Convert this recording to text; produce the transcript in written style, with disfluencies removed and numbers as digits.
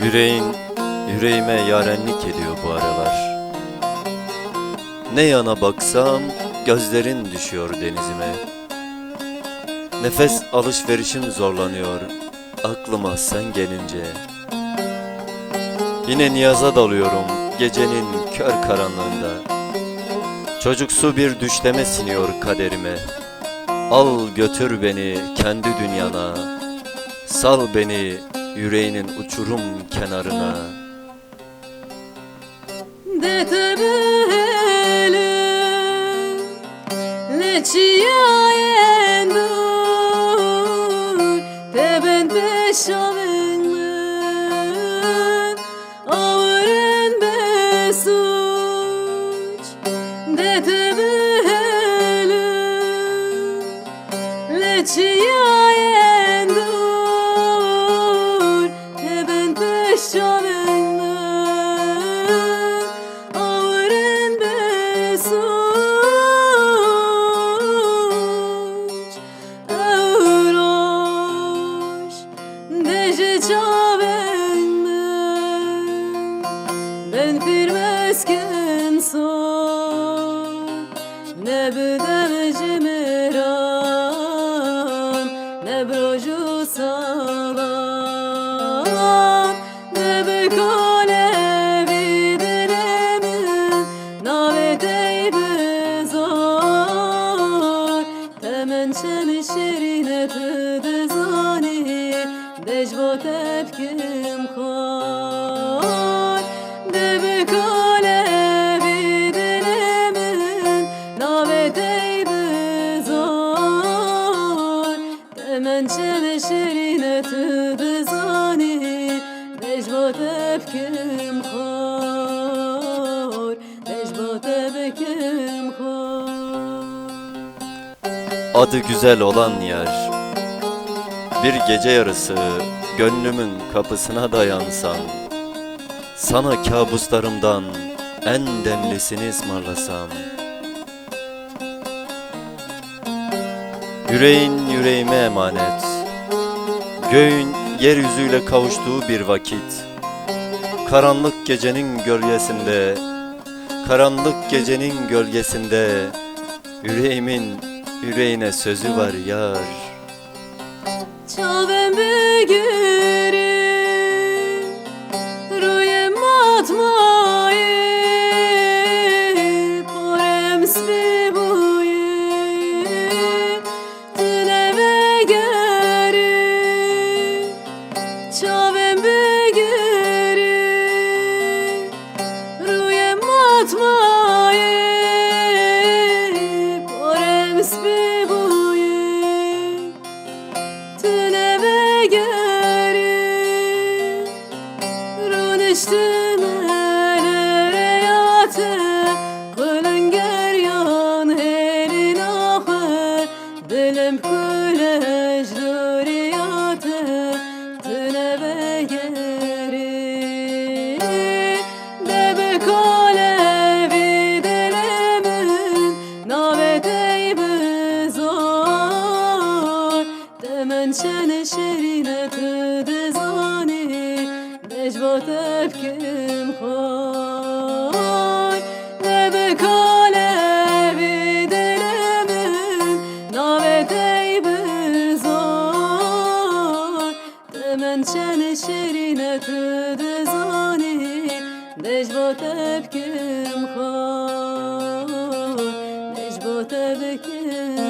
Yüreğin yüreğime yarenlik ediyor bu aralar. Ne yana baksam gözlerin düşüyor denizime. Nefes alışverişim zorlanıyor aklıma sen gelince. Yine niyaza dalıyorum gecenin kör karanlığında. Çocuksu bir düşleme siniyor kaderime. Al götür beni kendi dünyana. Sal beni yüreğinin uçurum kenarına. Dete bele leçiya endur te ben peşavenmen avren besuç. Dete bele leçiya endur te ben peşavenmen ben firmesken son ne bedem cimeran ne broju salam ne bekale videremin navetey bezor temen şerine tedezani dejvo tepkim kor debe kale videremin navetey bezor temen şerine tedezani dejvo tepkim kor dejvo tepkim kor. Adı güzel olan yer, bir gece yarısı gönlümün kapısına dayansam, sana kabuslarımdan en demlisini ısmarlasam. Yüreğin yüreğime emanet, göğün yeryüzüyle kavuştuğu bir vakit. Karanlık gecenin gölgesinde, karanlık gecenin gölgesinde yüreğimin yüreğine sözü var yar. Çavem begerim Rüyem atmayı Porem svibuyi Dile begerim Çavem begerim Rüyem atmayı Porem svibuyi Dilim kulej duriyate tüne begeri debe kale videlemin navetey bezor temen şene şerine tüdezani necva tepkim koy debe kale men çene şerine tüdezani necva tepkim koy necva tepkim